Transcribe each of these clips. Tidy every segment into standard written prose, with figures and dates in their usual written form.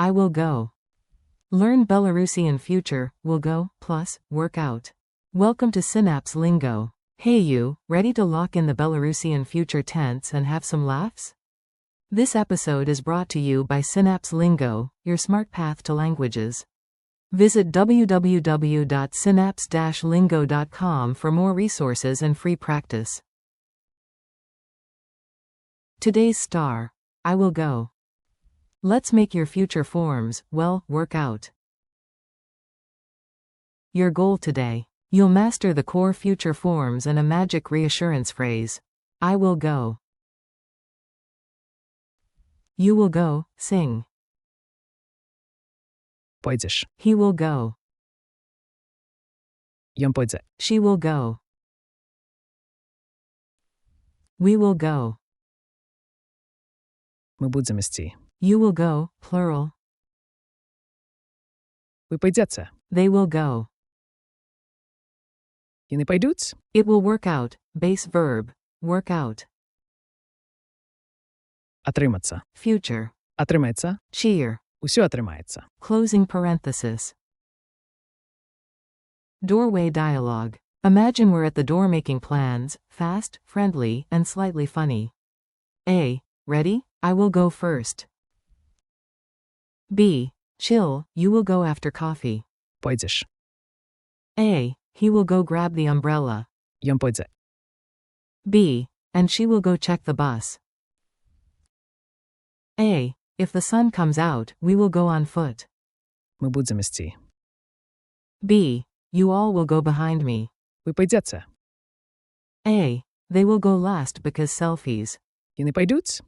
I will go. Learn Belarusian future, will go, plus, work out. Welcome to Synapse Lingo. Hey you, ready to lock in the Belarusian future tense and have some laughs? This episode is brought to you by Synapse Lingo, your smart path to languages. Visit www.synapse-lingo.com for more resources and free practice. Today's star. I will go. Let's make your future forms, well, work out. Your goal today. You'll master the core future forms and a magic reassurance phrase. I will go. You will go, sing. Pójdziesz. He will go. Ją pójdzie. She will go. We will go. Ми будемо йти. You will go, plural. Ви пойдете. They will go. І не пойдуть. It will work out, base verb, work out. Отриматься. Future. Отримається. Cheer. Усьо отримається. Closing parenthesis. Doorway dialogue. Imagine we're at the door making plans, fast, friendly, and slightly funny. A. Ready? I will go first. B. Chill, you will go after coffee. Pójdziesz. A. He will go grab the umbrella. Ją pójdzie. B. And she will go check the bus. A. If the sun comes out, we will go on foot. Ми будемо йти. B. You all will go behind me. Ви пойдете. A. They will go last because selfies. І не пойдуть.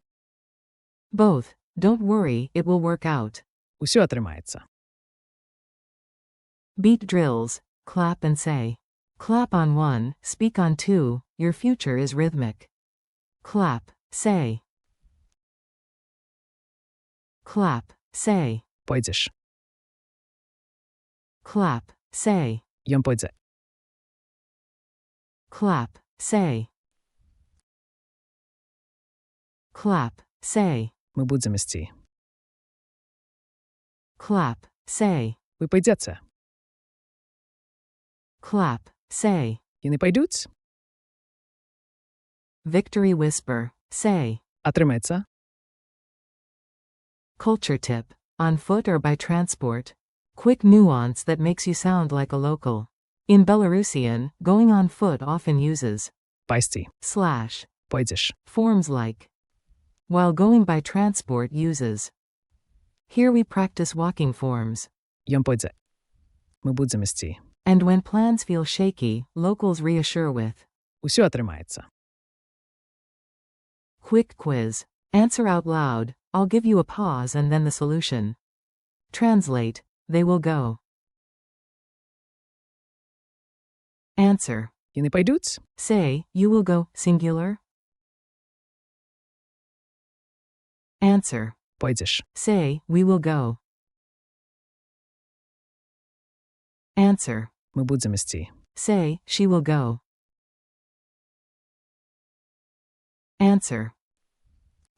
Both. Don't worry, it will work out. Усьо отримається. Beat drills. Clap and say. Clap on 1, speak on 2, your future is rhythmic. Clap, say. Clap, say. Pójdziesz. Clap, say. Ją pójdzie. Clap, say. Clap, say. Ми будемо йти. Clap, say. Ви пойдете. Clap, say. І не пойдуть. Victory whisper, say. Отримається. Culture tip. On foot or by transport. Quick nuance that makes you sound like a local. In Belarusian, going on foot often uses Пайсти. slash Pójdziesz. forms like, while going by transport uses. Here we practice walking forms. Ją pójdzie. Ми будемо йти. And when plans feel shaky, locals reassure with Усьо отримається. quick quiz. Answer out loud. I'll give you a pause and then the solution. Translate. They will go. Answer. І не пойдуть. Say, you will go, singular. Answer. Pójdziesz. Say, we will go. Answer. Ми будемо йти. Say, she will go. Answer.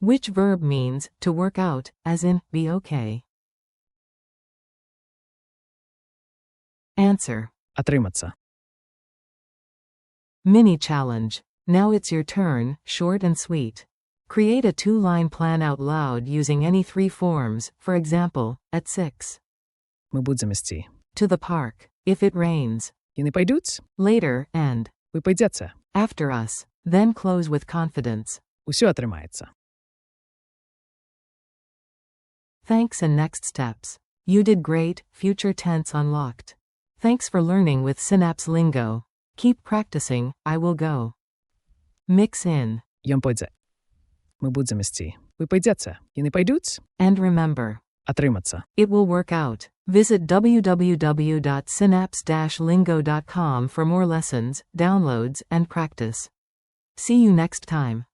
Which verb means to work out, as in, be okay? Answer. Отриматься. Mini challenge. Now it's your turn, short and sweet. Create a 2-line plan out loud using any 3 forms, for example, at 6. Ми будемо йти. To the park. If it rains. І не пойдуть. Later, and. Ви пойдете. After us. Then close with confidence. Усьо отримається. Thanks and next steps. You did great, future tense unlocked. Thanks for learning with Synapse Lingo. Keep practicing, I will go. Mix in. Ją pójdzie. Ми будемо йти. Ви пойдете. І не пойдуть. And remember. Отриматься. It will work out. Visit www.synapse-lingo.com for more lessons, downloads, and practice. See you next time.